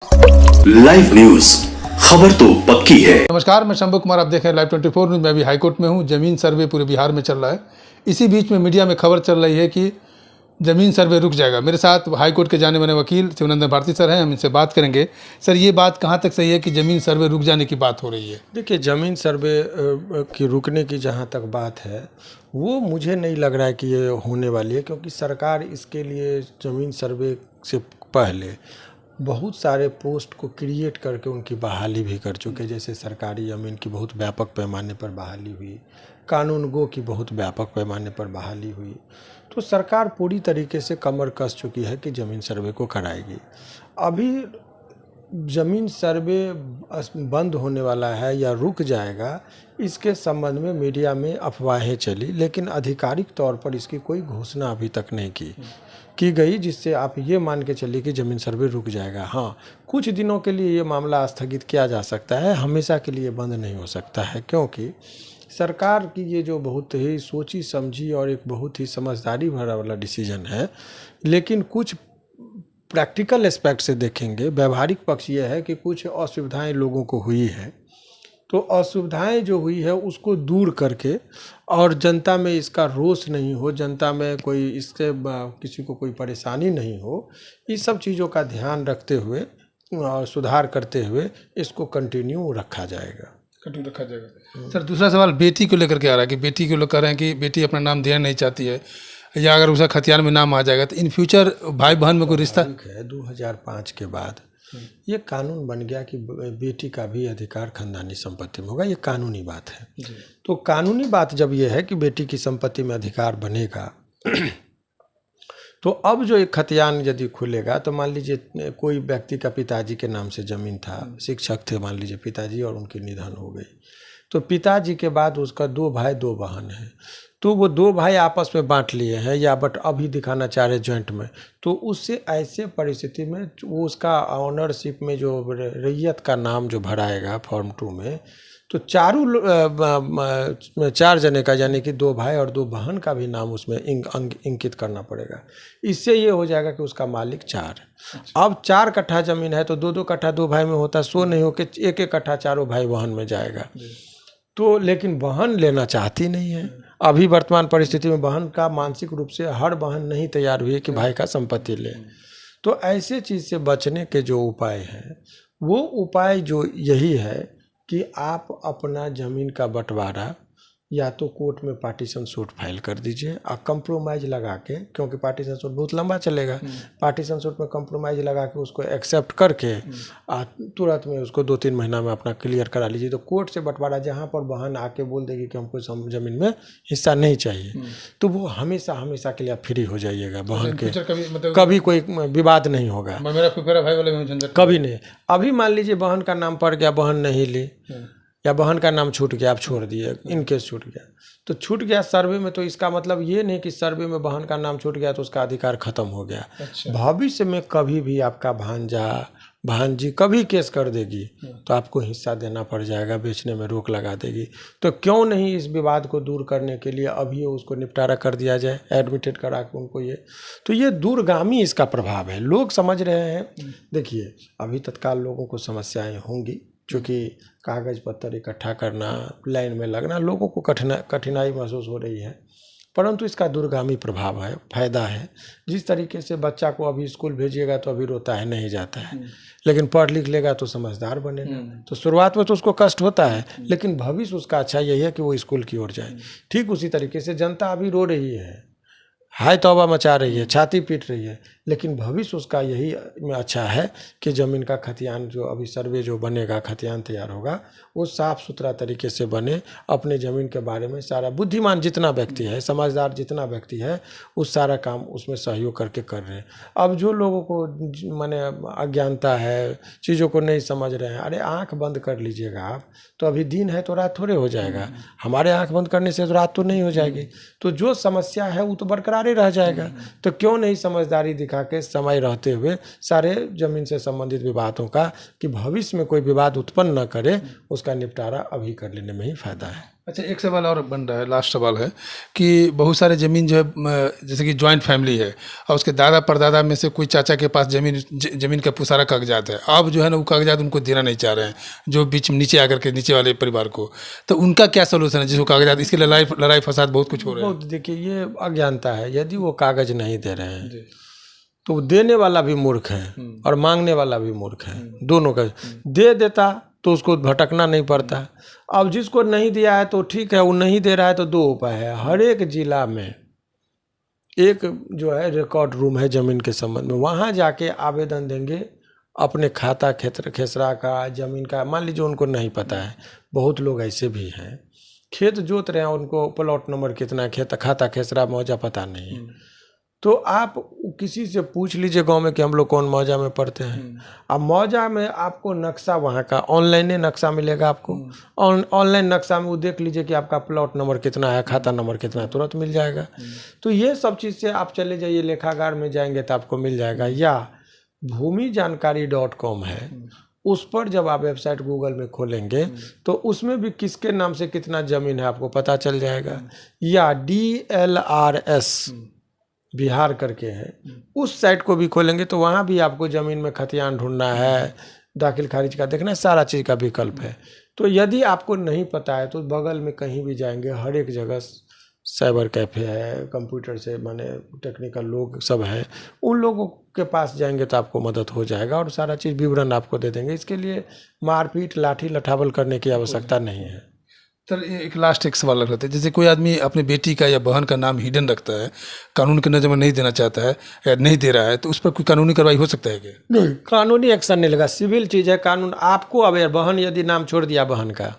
Live news, खबर तो पक्की है। नमस्कार, मैं शंभू कुमार, आप देख रहे हैं लाइव 24 न्यूज। मैं अभी हाईकोर्ट में हूं। जमीन सर्वे पूरे बिहार में चल रहा है। इसी बीच में मीडिया में खबर चल रही है कि जमीन सर्वे रुक जाएगा। मेरे साथ हाईकोर्ट के जाने माने वकील शिवनंदन भारती सर हैं, हम इनसे बात करेंगे। सर, ये बात कहाँ तक सही है कि जमीन सर्वे रुक जाने की बात हो रही है? देखिए, ज़मीन सर्वे की रुकने की जहाँ तक बात है, वो मुझे नहीं लग रहा है कि ये होने वाली है, क्योंकि सरकार इसके लिए ज़मीन सर्वे से पहले बहुत सारे पोस्ट को क्रिएट करके उनकी बहाली भी कर चुके। जैसे सरकारी ज़मीन की बहुत व्यापक पैमाने पर बहाली हुई, कानून गो की बहुत व्यापक पैमाने पर बहाली हुई। तो सरकार पूरी तरीके से कमर कस चुकी है कि ज़मीन सर्वे को कराएगी। अभी ज़मीन सर्वे बंद होने वाला है या रुक जाएगा, इसके संबंध में मीडिया में अफवाहें चली, लेकिन आधिकारिक तौर पर इसकी कोई घोषणा अभी तक नहीं की गई, जिससे आप ये मान के चलिए कि ज़मीन सर्वे रुक जाएगा। हाँ, कुछ दिनों के लिए ये मामला स्थगित किया जा सकता है, हमेशा के लिए बंद नहीं हो सकता है, क्योंकि सरकार की ये जो बहुत ही सोची समझी और एक बहुत ही समझदारी भरा वाला डिसीजन है। लेकिन कुछ प्रैक्टिकल एस्पेक्ट से देखेंगे, व्यवहारिक पक्ष ये है कि कुछ असुविधाएं लोगों को हुई है, तो असुविधाएं जो हुई है उसको दूर करके और जनता में इसका रोष नहीं हो, जनता में कोई इससे किसी को कोई परेशानी नहीं हो, इस सब चीज़ों का ध्यान रखते हुए और सुधार करते हुए इसको कंटिन्यू रखा जाएगा। सर, दूसरा सवाल बेटी को लेकर के आ रहा है कि बेटी को लोग कह रहे हैं कि बेटी अपना नाम देना नहीं चाहती है, या अगर उसका खतियान में नाम आ जाएगा तो इन फ्यूचर भाई बहन में कोई रिश्ता है। 2005 के बाद ये कानून बन गया कि बेटी का भी अधिकार खानदानी संपत्ति में होगा। ये कानूनी बात है। तो कानूनी बात जब ये है कि बेटी की संपत्ति में अधिकार बनेगा, तो अब जो एक खतियान यदि खुलेगा, तो मान लीजिए कोई व्यक्ति का पिताजी के नाम से ज़मीन था, शिक्षक थे मान लीजिए पिताजी, और उनकी निधन हो गई, तो पिताजी के बाद उसका 2 भाई 2 बहन है, तो वो 2 भाई आपस में बांट लिए हैं या बट अभी दिखाना चाह रहे जॉइंट में, तो उससे ऐसे परिस्थिति में वो उसका ऑनरशिप में जो रैयत का नाम जो भराएगा फॉर्म 2 में, तो 4 जने का, यानी कि 2 भाई और 2 बहन का भी नाम उसमें इंकित करना पड़ेगा। इससे ये हो जाएगा कि उसका मालिक 4। अब 4 कट्ठा ज़मीन है तो 2-2 कट्ठा 2 भाई में होता, 100 नहीं हो के 1-1 कट्ठा चारों भाई बहन में जाएगा। तो लेकिन बहन लेना चाहती नहीं है। अभी वर्तमान परिस्थिति में बहन का मानसिक रूप से हर बहन नहीं तैयार हुई है कि भाई का संपत्ति ले। तो ऐसे चीज़ से बचने के जो उपाय हैं, वो उपाय जो यही है कि आप अपना ज़मीन का बंटवारा या तो कोर्ट में पार्टीशन सूट फाइल कर दीजिए और कंप्रोमाइज लगा के, क्योंकि पार्टीशन सूट बहुत लंबा चलेगा, पार्टीशन सूट में कंप्रोमाइज लगा के उसको एक्सेप्ट करके तुरंत में उसको 2-3 महीना में अपना क्लियर करा लीजिए। तो कोर्ट से बंटवारा, जहाँ पर बहन आके बोल देगी कि हमको ज़मीन में हिस्सा नहीं चाहिए, तो वो हमेशा हमेशा के लिए आप फ्री हो जाइएगा। बहन के कभी कोई विवाद नहीं होगा, कभी नहीं। अभी मान लीजिए बहन का नाम पड़ गया, बहन नहीं ली, या बहन का नाम छूट गया, आप छोड़ दिए, इनकेस छूट गया तो छूट गया सर्वे में, तो इसका मतलब ये नहीं कि सर्वे में बहन का नाम छूट गया तो उसका अधिकार खत्म हो गया। भविष्य में कभी भी आपका भांजी कभी केस कर देगी तो आपको हिस्सा देना पड़ जाएगा, बेचने में रोक लगा देगी। तो क्यों नहीं इस विवाद को दूर करने के लिए अभी उसको निपटारा कर दिया जाए, एडमिटेड करा के उनको। तो ये दूरगामी इसका प्रभाव है, लोग समझ रहे हैं। देखिए, अभी तत्काल लोगों को समस्याएं होंगी, क्योंकि कागज़ पत्तर इकट्ठा करना, लाइन में लगना, लोगों को कठिनाई महसूस हो रही है, परंतु इसका दूरगामी प्रभाव है, फायदा है। जिस तरीके से बच्चा को अभी स्कूल भेजिएगा तो अभी रोता है, नहीं जाता है, लेकिन पढ़ लिख लेगा तो समझदार बनेगा। तो शुरुआत में तो उसको कष्ट होता है, लेकिन भविष्य उसका अच्छा यही है कि वो स्कूल की ओर जाए। ठीक उसी तरीके से जनता अभी रो रही है, हाय तौबा मचा रही है, छाती पीट रही है, लेकिन भविष्य उसका यही अच्छा है कि ज़मीन का खतियान जो अभी सर्वे जो बनेगा, खतियान तैयार होगा, वो साफ़ सुथरा तरीके से बने। अपने ज़मीन के बारे में सारा बुद्धिमान जितना व्यक्ति है, समझदार जितना व्यक्ति है, उस सारा काम उसमें सहयोग करके कर रहे हैं। अब जो लोगों को माने अज्ञानता है, चीज़ों को नहीं समझ रहे हैं, अरे आँख बंद कर लीजिएगा आप, तो अभी दिन है तो रात थोड़े हो जाएगा। हमारे आँख बंद करने से तो रात तो नहीं हो जाएगी। तो जो समस्या है वो तो बरकरार रह जाएगा। तो क्यों नहीं समझदारी दिखा दिखा के समय रहते हुए सारे जमीन से संबंधित विवादों का, कि भविष्य में कोई विवाद उत्पन्न न करे, उसका निपटारा अभी कर लेने में ही फायदा है। अच्छा, एक सवाल और बन रहा है, लास्ट सवाल है कि बहुत सारे ज़मीन जो है जैसे कि जॉइंट फैमिली है और उसके दादा परदादा में से कोई चाचा के पास ज़मीन का सारा कागजात है, अब जो है ना वो कागजात उनको देना नहीं चाह रहे हैं जो बीच में नीचे आकर के नीचे वाले परिवार को, तो उनका क्या सोल्यूशन है जिसको कागजात, इसके लड़ाई फसाद बहुत कुछ हो रहा है। बहुत, देखिए ये अज्ञानता है। यदि वो कागज नहीं दे रहे हैं तो देने वाला भी मूर्ख है और मांगने वाला भी मूर्ख है, दोनों का। दे देता तो उसको भटकना नहीं पड़ता। अब जिसको नहीं दिया है तो ठीक है, वो नहीं दे रहा है तो दो उपाय है। हर एक जिला में एक जो है रिकॉर्ड रूम है जमीन के संबंध में, वहाँ जाके आवेदन देंगे अपने खाता खेसरा का, जमीन का। मान लीजिए उनको नहीं पता है, बहुत लोग ऐसे भी हैं खेत जोत रहे हैं, उनको प्लॉट नंबर कितना, खाता खेसरा मौजा पता नहीं है, तो आप किसी से पूछ लीजिए गांव में कि हम लोग कौन मौजा में पढ़ते हैं। अब मौजा में आपको नक्शा वहाँ का ऑनलाइन नक्शा मिलेगा आपको, ऑनलाइन नक्शा में वो देख लीजिए कि आपका प्लॉट नंबर कितना है, खाता नंबर कितना है, तुरंत मिल जाएगा। तो ये सब चीज़ से आप चले जाइए, लेखागार में जाएंगे तो आपको मिल जाएगा। या भूमिजानकारी.com है, उस पर जब आप वेबसाइट गूगल में खोलेंगे तो उसमें भी किसके नाम से कितना ज़मीन है आपको पता चल जाएगा। या DLRS बिहार करके है, उस साइट को भी खोलेंगे तो वहाँ भी आपको ज़मीन में खतियान ढूंढना है, दाखिल खारिज का देखना है, सारा चीज़ का विकल्प है। तो यदि आपको नहीं पता है तो बगल में कहीं भी जाएंगे, हर एक जगह साइबर कैफ़े है, कंप्यूटर से माने टेक्निकल लोग सब है, उन लोगों के पास जाएंगे तो आपको मदद हो जाएगा और सारा चीज़ विवरण आपको दे देंगे। इसके लिए मारपीट लाठी लठावल करने की आवश्यकता नहीं है। सर एक लास्ट एक सवाल लग रहा था, जैसे कोई आदमी अपनी बेटी का या बहन का नाम हिडन रखता है, कानून के नज़र में नहीं देना चाहता है या नहीं दे रहा है, तो उस पर कोई कानूनी कार्रवाई हो सकता है क्या? नहीं, कानूनी एक्शन नहीं लेगा, सिविल चीज़ है। कानून आपको, अब बहन यदि नाम छोड़ दिया बहन का,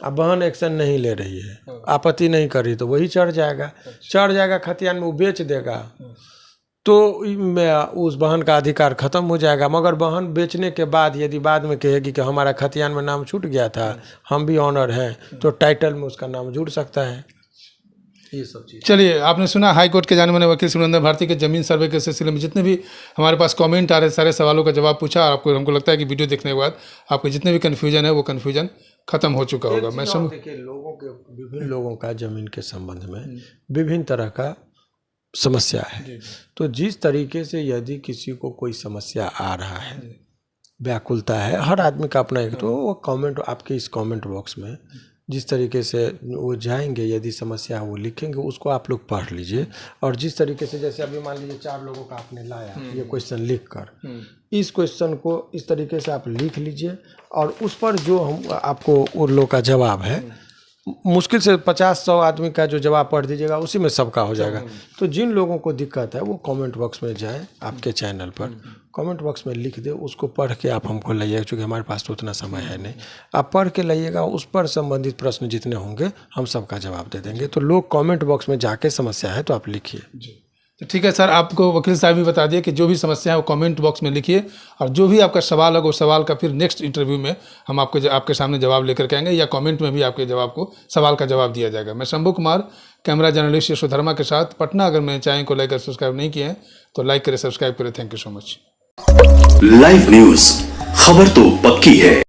अब बहन एक्शन नहीं ले रही है, आपत्ति नहीं कर रही, तो वही चढ़ जाएगा खतियान में, वो बेच देगा तो उस बहन का अधिकार खत्म हो जाएगा। मगर बहन बेचने के बाद यदि बाद में कहेगी कि हमारा खतियान में नाम छूट गया था, हम भी ऑनर हैं, तो टाइटल में उसका नाम जुड़ सकता है। ये सब चीज़। चलिए, आपने सुना हाई कोर्ट के जाने माने वकील सुरेंद्र भारती के ज़मीन सर्वे के सिलसिले में जितने भी हमारे पास कमेंट आ रहे, सारे सवालों का जवाब पूछा। और हमको लगता है कि वीडियो देखने के बाद आपके जितने भी कन्फ्यूजन है वो कन्फ्यूजन खत्म हो चुका होगा। मैं समझ, देखिए विभिन्न लोगों का ज़मीन के संबंध में विभिन्न तरह का समस्या है, तो जिस तरीके से यदि किसी को कोई समस्या आ रहा है, व्याकुलता है, हर आदमी का अपना एक, तो वो कमेंट आपके इस कमेंट बॉक्स में जिस तरीके से वो जाएंगे, यदि समस्या वो लिखेंगे, उसको आप लोग पढ़ लीजिए। और जिस तरीके से, जैसे अभी मान लीजिए 4 लोगों का आपने लाया ये क्वेश्चन लिख कर, इस क्वेश्चन को इस तरीके से आप लिख लीजिए और उस पर जो हम आपको उन लोगों का जवाब है, मुश्किल से 50-100 आदमी का जो जवाब पढ़ दीजिएगा, उसी में सबका हो जाएगा। तो जिन लोगों को दिक्कत है वो कमेंट बॉक्स में जाए, आपके चैनल पर कमेंट बॉक्स में लिख दे, उसको पढ़ के आप हमको लाइएगा, क्योंकि हमारे पास तो उतना समय है नहीं। आप पढ़ के लाइएगा, उस पर संबंधित प्रश्न जितने होंगे हम सबका जवाब दे देंगे। तो लोग कमेंट बॉक्स में जाके समस्या है तो आप लिखिए। तो ठीक है सर, आपको वकील साहब भी बता दिए कि जो भी समस्या है वो कमेंट बॉक्स में लिखिए, और जो भी आपका सवाल है वो सवाल का फिर नेक्स्ट इंटरव्यू में हम आपके सामने जवाब लेकर के आएंगे, या कमेंट में भी आपके जवाब को सवाल का जवाब दिया जाएगा। मैं शंभू कुमार, कैमरा जर्नलिस्ट यशोधर्मा के साथ पटना। अगर मेरे चैनल को लाइक और सब्सक्राइब नहीं किए हैं तो लाइक करें, सब्सक्राइब करें। Thank you so much. Live news, खबर तो पक्की है।